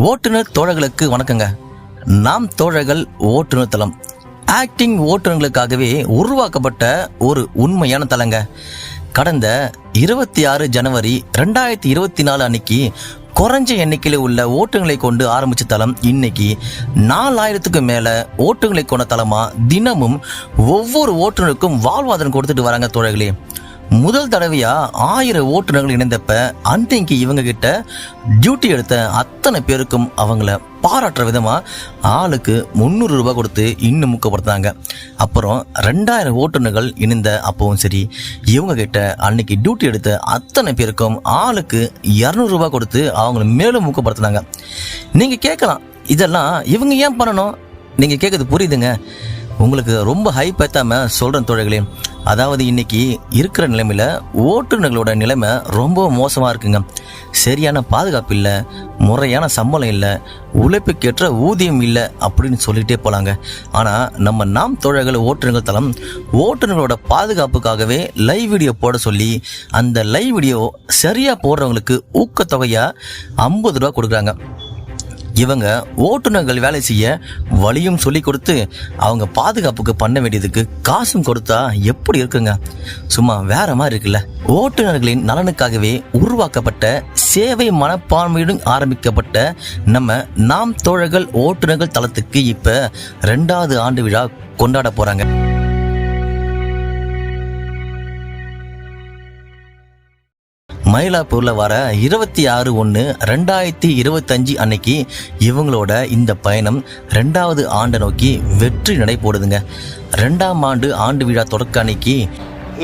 ஓட்டுநர் தோழர்களுக்கு வணக்கங்க. நாம் தோழர்கள் ஓட்டுநர் தளம் ஆக்டிங் ஓட்டுநர்களுக்காகவே உருவாக்கப்பட்ட ஒரு உண்மையான தளங்க. கடந்த 26 ஜனவரி 2024 அன்னைக்கு குறைஞ்ச எண்ணிக்கையில் உள்ள ஓட்டுநர்களை கொண்டு ஆரம்பிச்ச தளம் இன்னைக்கு 4000க்கும் மேல ஓட்டுநர்களை கொண்ட தளமா தினமும் ஒவ்வொரு ஓட்டுநருக்கும் வாழ்வாதாரம் கொடுத்துட்டு வராங்க தோழர்களே. முதல் தடவையா 1000 ஓட்டுநர்கள் இணைந்தப்ப அன்றைக்கு இவங்க கிட்ட டியூட்டி எடுத்த அத்தனை பேருக்கும் அவங்கள பாராட்டுற விதமா ஆளுக்கு 300 ரூபாய் கொடுத்து இன்னும் ஊக்கப்படுத்தாங்க. அப்புறம் 2000 ஓட்டுநர்கள் இணைந்த அப்பவும் சரி, இவங்க கிட்ட அன்னைக்கு டியூட்டி எடுத்த அத்தனை பேருக்கும் ஆளுக்கு 200 ரூபாய் கொடுத்து அவங்கள மேலும் ஊக்கப்படுத்தினாங்க. நீங்க கேட்கலாம், இதெல்லாம் இவங்க ஏன் பண்ணணும்? நீங்க கேட்கறது புரியுதுங்க. உங்களுக்கு ரொம்ப ஹைப் ஏத்தாம சொல்றேன் தோழர்களே. அதாவது இன்னைக்கு இருக்கிற நிலைமையில ஓட்டுநர்களோட நிலைமை ரொம்ப மோசமா இருக்குங்க. சரியான பாதுகாப்பு இல்லை, முறையான சம்பளம் இல்லை, உழைப்புக்கேற்ற ஊதியம் இல்லை அப்படின்னு சொல்லிட்டே போலாங்க. ஆனா நம்ம நாம் தோழர்கள் ஓட்டுநர்கள் தளம் ஓட்டுநர்களோட பாதுகாப்புக்காகவே லைவ் வீடியோ போட சொல்லி அந்த லைவ் வீடியோ சரியா போடுறவங்களுக்கு ஊக்கத்தொகையா 50 ரூபா கொடுக்குறாங்க. இவங்க ஓட்டுநர்கள் வேலை செய்ய வழியும் சொல்லி கொடுத்து அவங்க பாதுகாப்புக்கு பண்ண வேண்டியதுக்கு காசும் கொடுத்தா எப்படி இருக்குங்க? சும்மா வேற மாதிரி இருக்குல்ல. ஓட்டுநர்களின் நலனுக்காகவே உருவாக்கப்பட்ட சேவை மனப்பான்மையுடன் ஆரம்பிக்கப்பட்ட நம்ம நாம் தோழர்கள் ஓட்டுநர்கள் தளத்துக்கு இப்ப 2வது ஆண்டு விழா கொண்டாட போறாங்க. மயிலாப்பூர்ல வர 26/1/2025 அன்னைக்கு இவங்களோட இந்த பயணம் 2வது ஆண்டை நோக்கி வெற்றி நடை போடுதுங்க. 2ஆம் ஆண்டு விழா தொடக்க அன்னைக்கு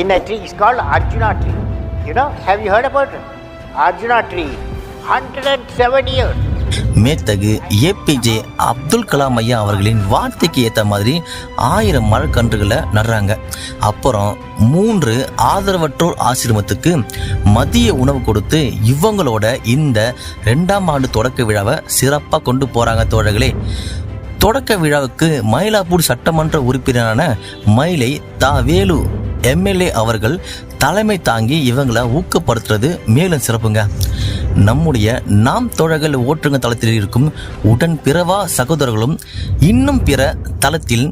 in a tree is called Arjuna tree. Have you heard about it? Arjuna tree, 107 years. மேத்தகு ஏபிஜே அப்துல் கலாம் ஐயா அவர்களின் வார்த்தைக்கு ஏற்ற மாதிரி 1000 மரக்கன்றுகளை நடுறாங்க. அப்புறம் 3 ஆதரவற்றோர் ஆசிரமத்துக்கு மதிய உணவு கொடுத்து இவங்களோட இந்த 2ஆம் ஆண்டு தொடக்க விழாவை சிறப்பாக கொண்டு போறாங்க தோழர்களே. தொடக்க விழாவுக்கு மயிலாப்பூர் சட்டமன்ற உறுப்பினரான மயிலை வேலு எம்எல்ஏ அவர்கள் தலைமை தாங்கி இவங்களை ஊக்கப்படுத்துறது மேலும் சிறப்புங்க. நம்முடைய நாம் தோழர்கள் ஓட்டுநர் தளத்தில் இருக்கும் உடன் பிறவா சகோதரர்களும் இன்னும் பிற தளத்தில்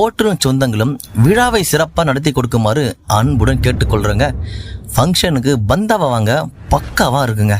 ஓட்டுநர் சொந்தங்களும் விழாவை சிறப்பாக நடத்தி கொடுக்குமாறு அன்புடன் கேட்டுக்கொள்றேங்க. ஃபங்க்ஷனுக்கு பந்தாவா வாங்க, பக்காவா இருக்குங்க.